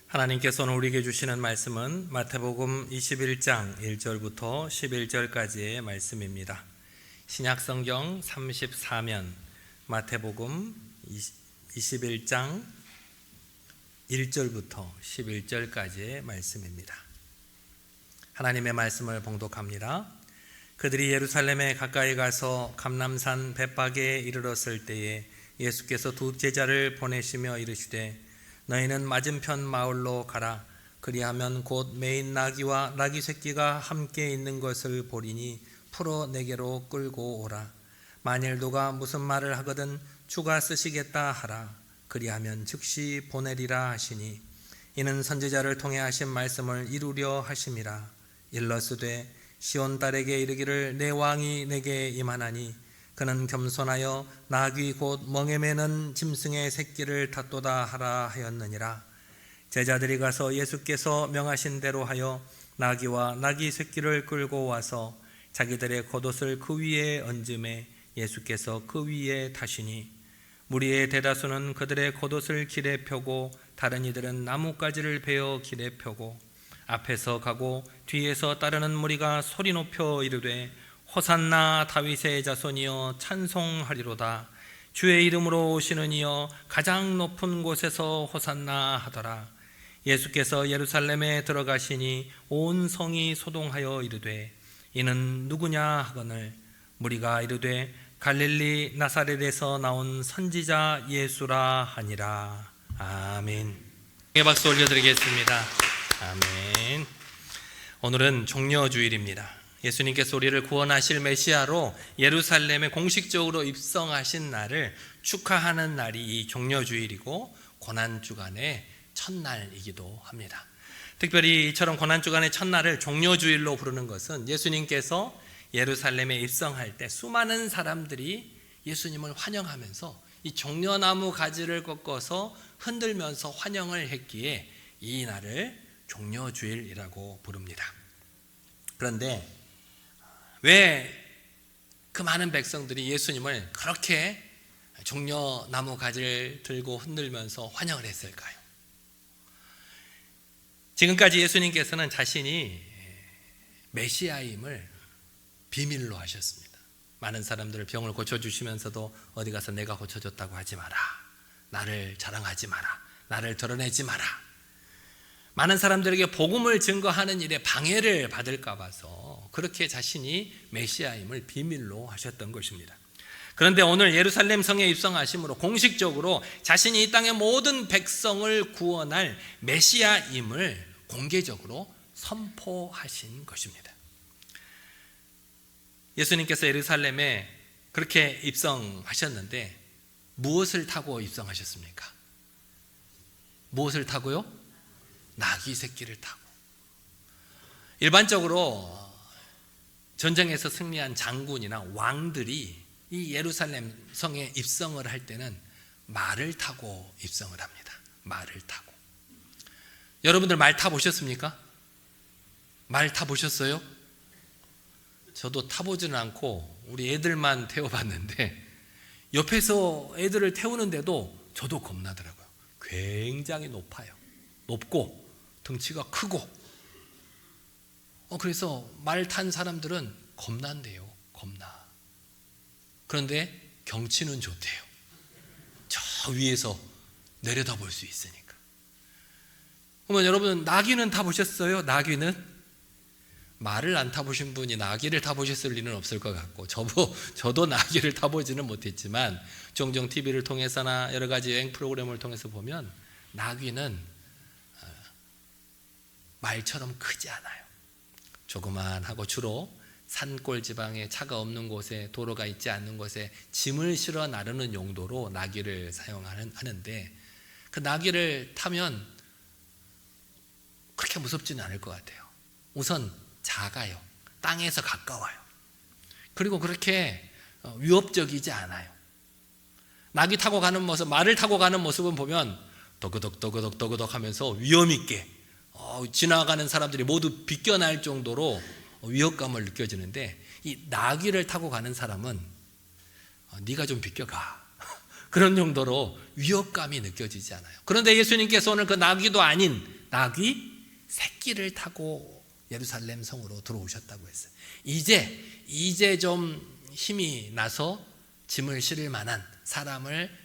하나님께서는 우리에게 주시는 말씀은 마태복음 21장 1절부터 11절까지의 말씀입니다. 신약성경 34면 마태복음 21장 1절부터 11절까지의 말씀입니다. 하나님의 말씀을 봉독합니다. 그들이 예루살렘에 가까이 가서 감람산 벳박에 이르렀을 때에 예수께서 두 제자를 보내시며 이르시되 너희는 맞은편 마을로 가라. 그리하면 곧 매인 나귀와 나귀 새끼가 함께 있는 것을 보리니 풀어 내게로 끌고 오라. 만일 누가 무슨 말을 하거든 주가 쓰시겠다 하라. 그리하면 즉시 보내리라 하시니 이는 선지자를 통해 하신 말씀을 이루려 하심이라. 일러스되 시온 딸에게 이르기를 내 왕이 내게 임하나니 그는 겸손하여 나귀 곧 멍에 매는 짐승의 새끼를 탔도다 하라 하였느니라. 제자들이 가서 예수께서 명하신 대로 하여 나귀와 나귀 새끼를 끌고 와서 자기들의 겉옷을 그 위에 얹음에 예수께서 그 위에 타시니 무리의 대다수는 그들의 겉옷을 길에 펴고 다른 이들은 나뭇가지를 베어 길에 펴고 앞에서 가고 뒤에서 따르는 무리가 소리 높여 이르되 호산나 다윗의 자손이여 찬송하리로다. 주의 이름으로 오시는 이여 가장 높은 곳에서 호산나 하더라. 예수께서 예루살렘에 들어가시니 온 성이 소동하여 이르되 이는 누구냐 하거늘 무리가 이르되 갈릴리 나사렛에서 나온 선지자 예수라 하니라. 아멘. 박수 올려드리겠습니다. 아멘. 오늘은 종려주일입니다. 예수님께서 우리를 구원하실 메시아로 예루살렘에 공식적으로 입성하신 날을 축하하는 날이 이 종려주일이고 고난주간의 첫날이기도 합니다. 특별히 이처럼 고난주간의 첫날을 종려주일로 부르는 것은 예수님께서 예루살렘에 입성할 때 수많은 사람들이 예수님을 환영하면서 이 종려나무 가지를 꺾어서 흔들면서 환영을 했기에 이 날을 종려주일이라고 부릅니다. 그런데 왜 그 많은 백성들이 예수님을 그렇게 종려나무 가지를 들고 흔들면서 환영을 했을까요? 지금까지 예수님께서는 자신이 메시아임을 비밀로 하셨습니다. 많은 사람들을 병을 고쳐주시면서도 어디 가서 내가 고쳐줬다고 하지 마라. 나를 자랑하지 마라. 나를 드러내지 마라. 많은 사람들에게 복음을 증거하는 일에 방해를 받을까 봐서 그렇게 자신이 메시아임을 비밀로 하셨던 것입니다. 그런데 오늘 예루살렘 성에 입성하심으로 공식적으로 자신이 이 땅의 모든 백성을 구원할 메시아임을 공개적으로 선포하신 것입니다. 예수님께서 예루살렘에 그렇게 입성하셨는데 무엇을 타고 입성하셨습니까? 무엇을 타고요? 나귀 새끼를 타고. 일반적으로 전쟁에서 승리한 장군이나 왕들이 이 예루살렘 성에 입성을 할 때는 말을 타고 입성을 합니다. 말을 타고. 여러분들 말 타보셨습니까? 말 타보셨어요? 저도 타보지는 않고 우리 애들만 태워봤는데 옆에서 애들을 태우는데도 저도 겁나더라고요. 굉장히 높고 덩치가 크고 그래서 말 탄 사람들은 겁난대요. 겁나. 그런데 경치는 좋대요. 저 위에서 내려다볼 수 있으니까. 그러면 여러분 나귀는 타보셨어요? 나귀는? 말을 안 타보신 분이 나귀를 타보셨을 리는 없을 것 같고 저도 나귀를 타보지는 못했지만 종종 TV를 통해서나 여러 가지 여행 프로그램을 통해서 보면 나귀는 말처럼 크지 않아요. 조그만하고 주로 산골 지방에 차가 없는 곳에 도로가 있지 않는 곳에 짐을 실어 나르는 용도로 나귀를 사용하는데 그 나귀를 타면 그렇게 무섭지는 않을 것 같아요. 우선 작아요. 땅에서 가까워요. 그리고 그렇게 위협적이지 않아요. 나귀 타고 가는 모습, 말을 타고 가는 모습은 보면 더그덕 하면서 위험 있게 지나가는 사람들이 모두 비껴날 정도로 위협감을 느껴지는데 이 나귀를 타고 가는 사람은 네가 좀 비켜가 그런 정도로 위협감이 느껴지지 않아요. 그런데 예수님께서 오늘 그 나귀도 아닌 나귀 새끼를 타고 예루살렘 성으로 들어오셨다고 했어요. 이제 좀 힘이 나서 짐을 실을 만한, 사람을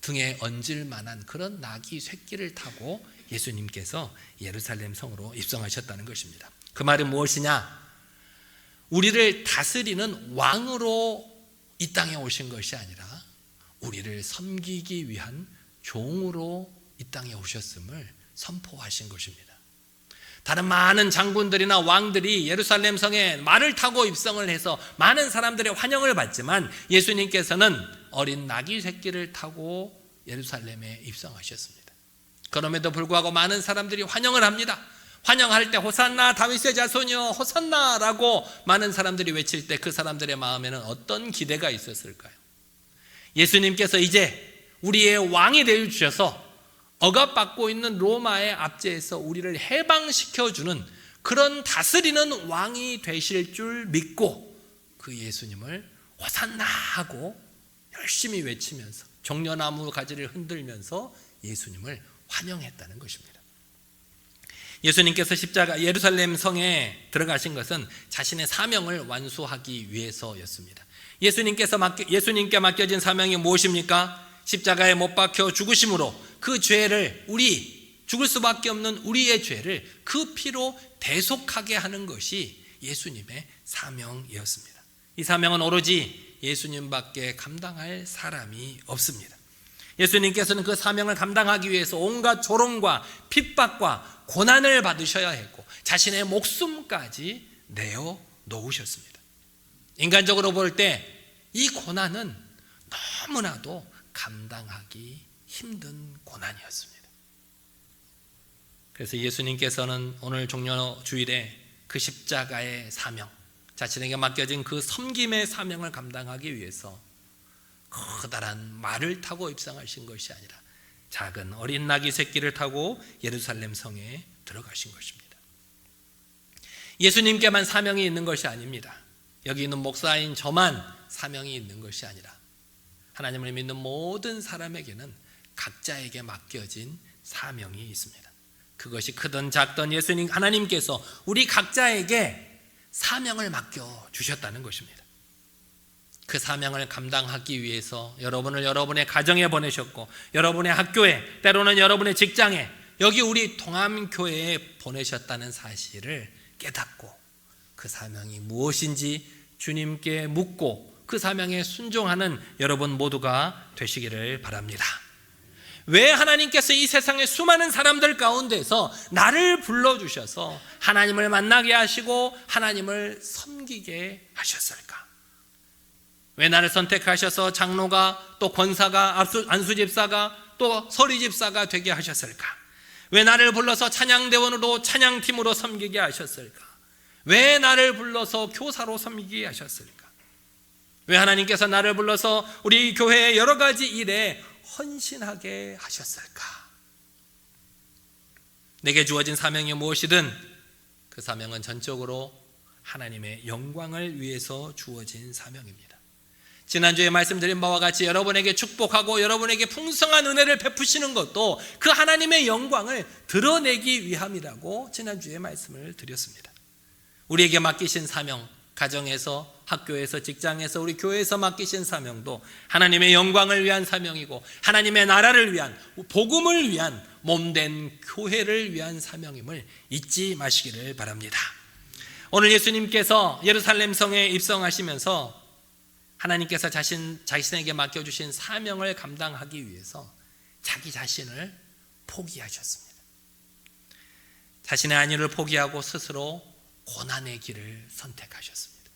등에 얹을 만한 그런 나귀 새끼를 타고 예수님께서 예루살렘 성으로 입성하셨다는 것입니다. 그 말은 무엇이냐? 우리를 다스리는 왕으로 이 땅에 오신 것이 아니라 우리를 섬기기 위한 종으로 이 땅에 오셨음을 선포하신 것입니다. 다른 많은 장군들이나 왕들이 예루살렘 성에 말을 타고 입성을 해서 많은 사람들의 환영을 받지만 예수님께서는 어린 나귀 새끼를 타고 예루살렘에 입성하셨습니다. 그럼에도 불구하고 많은 사람들이 환영을 합니다. 환영할 때 호산나 다윗의 자손이여 호산나라고 많은 사람들이 외칠 때 그 사람들의 마음에는 어떤 기대가 있었을까요? 예수님께서 이제 우리의 왕이 되어 주셔서 억압받고 있는 로마의 압제에서 우리를 해방시켜주는 그런 다스리는 왕이 되실 줄 믿고 그 예수님을 호산나 하고 열심히 외치면서 종려나무 가지를 흔들면서 예수님을 환영했다는 것입니다. 예수님께서 십자가 예루살렘 성에 들어가신 것은 자신의 사명을 완수하기 위해서였습니다. 예수님께 맡겨진 사명이 무엇입니까? 십자가에 못 박혀 죽으심으로 그 죄를, 죽을 수밖에 없는 우리의 죄를 그 피로 대속하게 하는 것이 예수님의 사명이었습니다. 이 사명은 오로지 예수님밖에 감당할 사람이 없습니다. 예수님께서는 그 사명을 감당하기 위해서 온갖 조롱과 핍박과 고난을 받으셔야 했고 자신의 목숨까지 내어 놓으셨습니다. 인간적으로 볼 때 이 고난은 너무나도 감당하기 힘든 고난이었습니다. 그래서 예수님께서는 오늘 종려주일에 그 십자가의 사명, 자신에게 맡겨진 그 섬김의 사명을 감당하기 위해서 커다란 말을 타고 입성하신 것이 아니라 작은 어린 나귀 새끼를 타고 예루살렘 성에 들어가신 것입니다. 예수님께만 사명이 있는 것이 아닙니다. 여기 있는 목사인 저만 사명이 있는 것이 아니라 하나님을 믿는 모든 사람에게는 각자에게 맡겨진 사명이 있습니다. 그것이 크든 작든 예수님 하나님께서 우리 각자에게 사명을 맡겨주셨다는 것입니다. 그 사명을 감당하기 위해서 여러분을 여러분의 가정에 보내셨고 여러분의 학교에, 때로는 여러분의 직장에, 여기 우리 동암교회에 보내셨다는 사실을 깨닫고 그 사명이 무엇인지 주님께 묻고 그 사명에 순종하는 여러분 모두가 되시기를 바랍니다. 왜 하나님께서 이 세상의 수많은 사람들 가운데서 나를 불러주셔서 하나님을 만나게 하시고 하나님을 섬기게 하셨을까? 왜 나를 선택하셔서 장로가, 또 권사가, 안수집사가, 또 서리집사가 되게 하셨을까? 왜 나를 불러서 찬양대원으로, 찬양팀으로 섬기게 하셨을까? 왜 나를 불러서 교사로 섬기게 하셨을까? 왜 하나님께서 나를 불러서 우리 교회의 여러 가지 일에 헌신하게 하셨을까? 내게 주어진 사명이 무엇이든 그 사명은 전적으로 하나님의 영광을 위해서 주어진 사명입니다. 지난주에 말씀드린 바와 같이 여러분에게 축복하고 여러분에게 풍성한 은혜를 베푸시는 것도 그 하나님의 영광을 드러내기 위함이라고 지난주에 말씀을 드렸습니다. 우리에게 맡기신 사명, 가정에서, 학교에서, 직장에서, 우리 교회에서 맡기신 사명도 하나님의 영광을 위한 사명이고 하나님의 나라를 위한, 복음을 위한, 몸된 교회를 위한 사명임을 잊지 마시기를 바랍니다. 오늘 예수님께서 예루살렘 성에 입성하시면서 하나님께서 자신에게 맡겨주신 사명을 감당하기 위해서 자기 자신을 포기하셨습니다. 자신의 안위를 포기하고 스스로 고난의 길을 선택하셨습니다.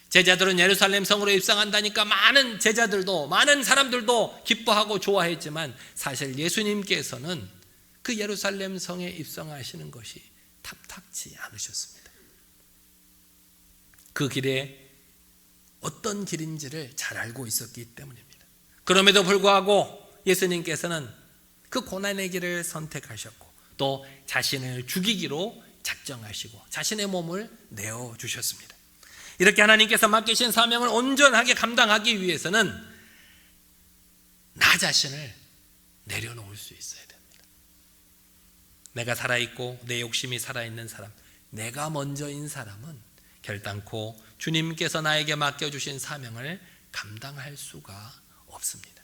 제자들은 예루살렘 성으로 입성한다니까 많은 제자들도, 많은 사람들도 기뻐하고 좋아했지만 사실 예수님께서는 그 예루살렘 성에 입성하시는 것이 탐탁지 않으셨습니다. 그 길에 어떤 길인지를 잘 알고 있었기 때문입니다. 그럼에도 불구하고 예수님께서는 그 고난의 길을 선택하셨고 또 자신을 죽이기로 작정하시고 자신의 몸을 내어주셨습니다. 이렇게 하나님께서 맡기신 사명을 온전하게 감당하기 위해서는 나 자신을 내려놓을 수 있어야 됩니다. 내가 살아있고 내 욕심이 살아있는 사람, 내가 먼저인 사람은 결단코 주님께서 나에게 맡겨주신 사명을 감당할 수가 없습니다.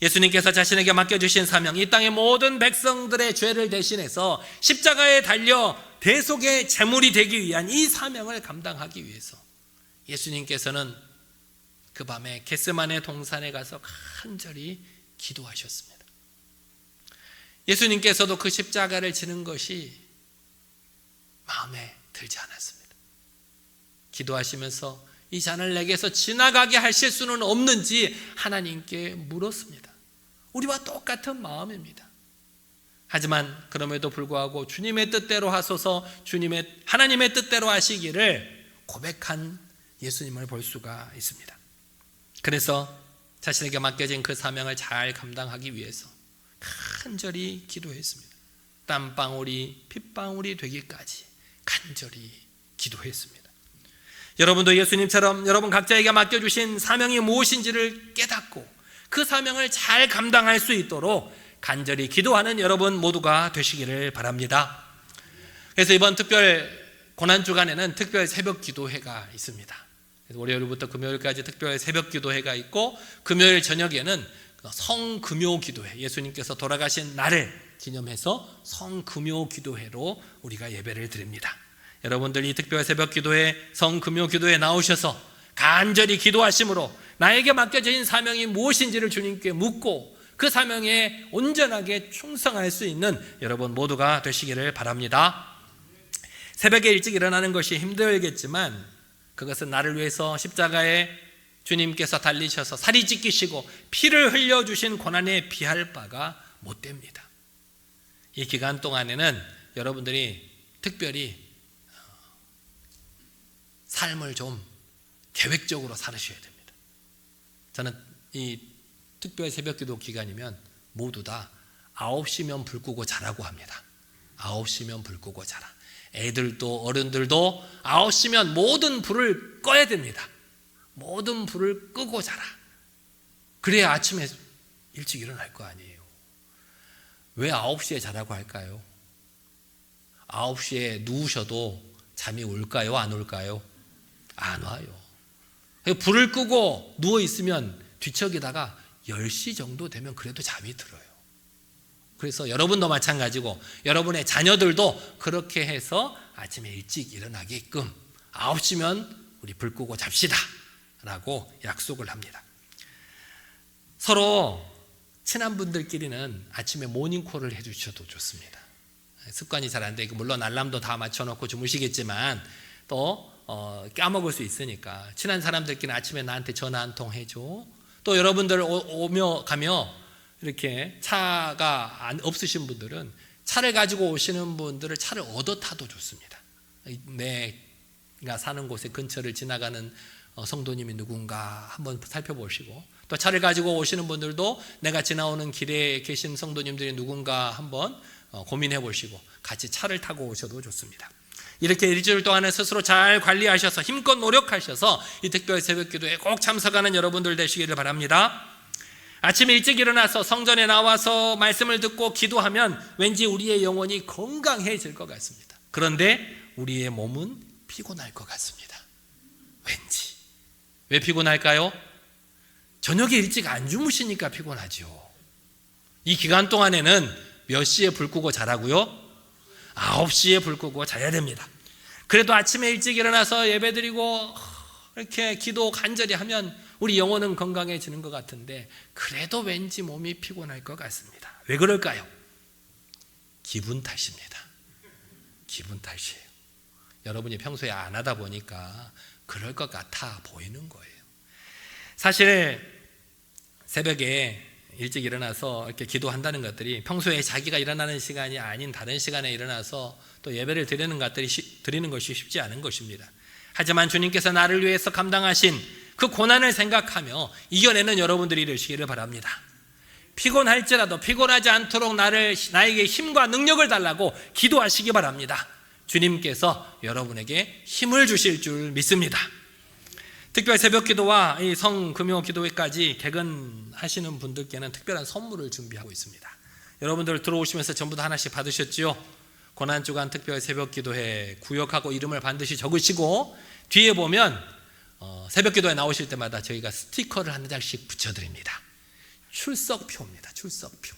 예수님께서 자신에게 맡겨주신 사명, 이 땅의 모든 백성들의 죄를 대신해서 십자가에 달려 대속의 제물이 되기 위한 이 사명을 감당하기 위해서 예수님께서는 그 밤에 겟세마네 동산에 가서 간절히 기도하셨습니다. 예수님께서도 그 십자가를 지는 것이 마음에 들지 않았습니다. 기도하시면서 이 잔을 내게서 지나가게 하실 수는 없는지 하나님께 물었습니다. 우리와 똑같은 마음입니다. 하지만 그럼에도 불구하고 주님의 뜻대로 하소서, 하나님의 뜻대로 하시기를 고백한 예수님을 볼 수가 있습니다. 그래서 자신에게 맡겨진 그 사명을 잘 감당하기 위해서 간절히 기도했습니다. 땀방울이 핏방울이 되기까지 간절히 기도했습니다. 여러분도 예수님처럼 여러분 각자에게 맡겨주신 사명이 무엇인지를 깨닫고 그 사명을 잘 감당할 수 있도록 간절히 기도하는 여러분 모두가 되시기를 바랍니다. 그래서 이번 특별 고난주간에는 특별 새벽 기도회가 있습니다. 월요일부터 금요일까지 특별 새벽 기도회가 있고, 금요일 저녁에는 성금요 기도회, 예수님께서 돌아가신 날을 기념해서 성금요 기도회로 우리가 예배를 드립니다. 여러분들 이 특별 새벽 기도회, 성금요 기도회에 나오셔서 간절히 기도하심으로 나에게 맡겨진 사명이 무엇인지를 주님께 묻고 그 사명에 온전하게 충성할 수 있는 여러분 모두가 되시기를 바랍니다. 새벽에 일찍 일어나는 것이 힘들겠지만 그것은 나를 위해서 십자가에 주님께서 달리셔서 살이 찢기시고 피를 흘려주신 고난에 비할 바가 못 됩니다. 이 기간 동안에는 여러분들이 특별히 삶을 좀 계획적으로 살으셔야 됩니다. 저는 이 특별 새벽기도 기간이면 모두 다 9시면 불 끄고 자라고 합니다. 9시면 불 끄고 자라. 애들도 어른들도 9시면 모든 불을 꺼야 됩니다. 모든 불을 끄고 자라. 그래야 아침에 일찍 일어날 거 아니에요. 왜 9시에 자라고 할까요? 9시에 누우셔도 잠이 올까요? 안 올까요? 안 와요. 불을 끄고 누워있으면 뒤척이다가 10시 정도 되면 그래도 잠이 들어요. 그래서 여러분도 마찬가지고 여러분의 자녀들도 그렇게 해서 아침에 일찍 일어나게끔 9시면 우리 불 끄고 잡시다 라고 약속을 합니다. 서로 친한 분들끼리는 아침에 모닝콜을 해주셔도 좋습니다. 습관이 잘 안 되고 물론 알람도 다 맞춰놓고 주무시겠지만 또 까먹을 수 있으니까 친한 사람들끼리 아침에 나한테 전화 한 통 해줘. 또 여러분들 오며 가며 이렇게 차가 없으신 분들은 차를 가지고 오시는 분들을 차를 얻어 타도 좋습니다. 내가 사는 곳의 근처를 지나가는 성도님이 누군가 한번 살펴보시고, 또 차를 가지고 오시는 분들도 내가 지나오는 길에 계신 성도님들이 누군가 한번 고민해 보시고 같이 차를 타고 오셔도 좋습니다. 이렇게 일주일 동안에 스스로 잘 관리하셔서 힘껏 노력하셔서 이 특별 새벽 기도에 꼭 참석하는 여러분들 되시기를 바랍니다. 아침에 일찍 일어나서 성전에 나와서 말씀을 듣고 기도하면 왠지 우리의 영혼이 건강해질 것 같습니다. 그런데 우리의 몸은 피곤할 것 같습니다. 왠지. 왜 피곤할까요? 저녁에 일찍 안 주무시니까 피곤하죠. 이 기간 동안에는 몇 시에 불 끄고 자라고요? 9시에 불 끄고 자야 됩니다. 그래도 아침에 일찍 일어나서 예배드리고 이렇게 기도 간절히 하면 우리 영혼은 건강해지는 것 같은데 그래도 왠지 몸이 피곤할 것 같습니다. 왜 그럴까요? 기분 탓입니다. 기분 탓이에요. 여러분이 평소에 안 하다 보니까 그럴 것 같아 보이는 거예요. 사실 새벽에 일찍 일어나서 이렇게 기도한다는 것들이 평소에 자기가 일어나는 시간이 아닌 다른 시간에 일어나서 또 예배를 드리는 것이 쉽지 않은 것입니다. 하지만 주님께서 나를 위해서 감당하신 그 고난을 생각하며 이겨내는 여러분들이 되시기를 바랍니다. 피곤할지라도 피곤하지 않도록 나에게 힘과 능력을 달라고 기도하시기 바랍니다. 주님께서 여러분에게 힘을 주실 줄 믿습니다. 특별 새벽기도와 이 성금요 기도회까지 개근하시는 분들께는 특별한 선물을 준비하고 있습니다. 여러분들 들어오시면서 전부 다 하나씩 받으셨지요? 고난주간 특별 새벽기도회 구역하고 이름을 반드시 적으시고 뒤에 보면 새벽기도에 나오실 때마다 저희가 스티커를 한 장씩 붙여드립니다. 출석표입니다. 출석표.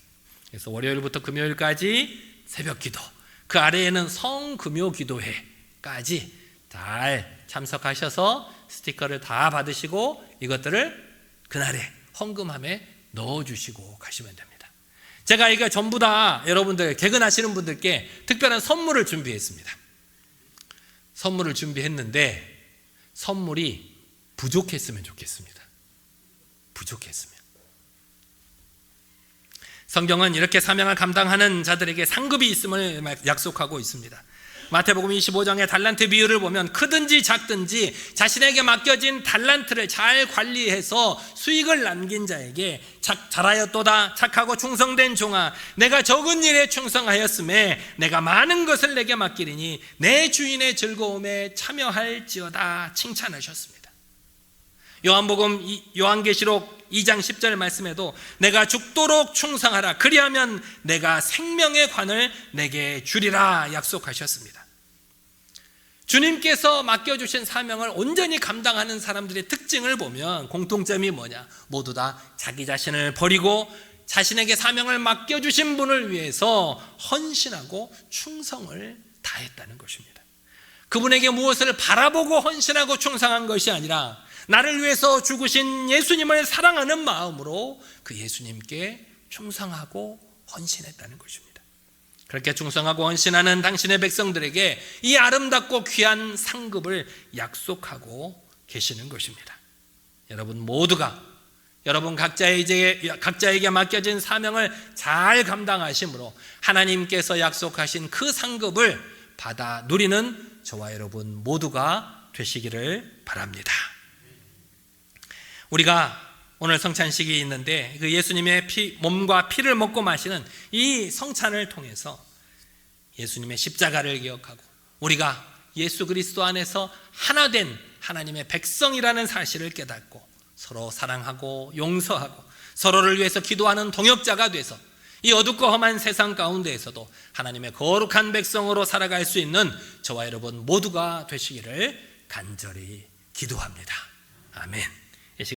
그래서 월요일부터 금요일까지 새벽기도, 그 아래에는 성금요기도회까지 잘 참석하셔서 스티커를 다 받으시고 이것들을 그날에 헌금함에 넣어주시고 가시면 됩니다. 제가 이거 전부 다 여러분들 개근하시는 분들께 특별한 선물을 준비했습니다. 선물을 준비했는데 선물이 부족했으면 좋겠습니다. 부족했으면. 성경은 이렇게 사명을 감당하는 자들에게 상급이 있음을 약속하고 있습니다. 마태복음 25장의 달란트 비유를 보면 크든지 작든지 자신에게 맡겨진 달란트를 잘 관리해서 수익을 남긴 자에게 잘하였도다 착하고 충성된 종아, 내가 적은 일에 충성하였음에 내가 많은 것을 내게 맡기리니 내 주인의 즐거움에 참여할지어다 칭찬하셨습니다. 요한계시록 2장 10절 말씀에도 내가 죽도록 충성하라 그리하면 내가 생명의 관을 내게 주리라 약속하셨습니다. 주님께서 맡겨주신 사명을 온전히 감당하는 사람들의 특징을 보면 공통점이 뭐냐? 모두 다 자기 자신을 버리고 자신에게 사명을 맡겨주신 분을 위해서 헌신하고 충성을 다했다는 것입니다. 그분에게 무엇을 바라보고 헌신하고 충성한 것이 아니라 나를 위해서 죽으신 예수님을 사랑하는 마음으로 그 예수님께 충성하고 헌신했다는 것입니다. 그렇게 충성하고 헌신하는 당신의 백성들에게 이 아름답고 귀한 상급을 약속하고 계시는 것입니다. 여러분 모두가 여러분 각자에게 맡겨진 사명을 잘 감당하심으로 하나님께서 약속하신 그 상급을 받아 누리는 저와 여러분 모두가 되시기를 바랍니다. 우리가 오늘 성찬식이 있는데 그 예수님의 몸과 피를 먹고 마시는 이 성찬을 통해서 예수님의 십자가를 기억하고 우리가 예수 그리스도 안에서 하나 된 하나님의 백성이라는 사실을 깨닫고 서로 사랑하고 용서하고 서로를 위해서 기도하는 동역자가 돼서 이 어둡고 험한 세상 가운데에서도 하나님의 거룩한 백성으로 살아갈 수 있는 저와 여러분 모두가 되시기를 간절히 기도합니다. 아멘.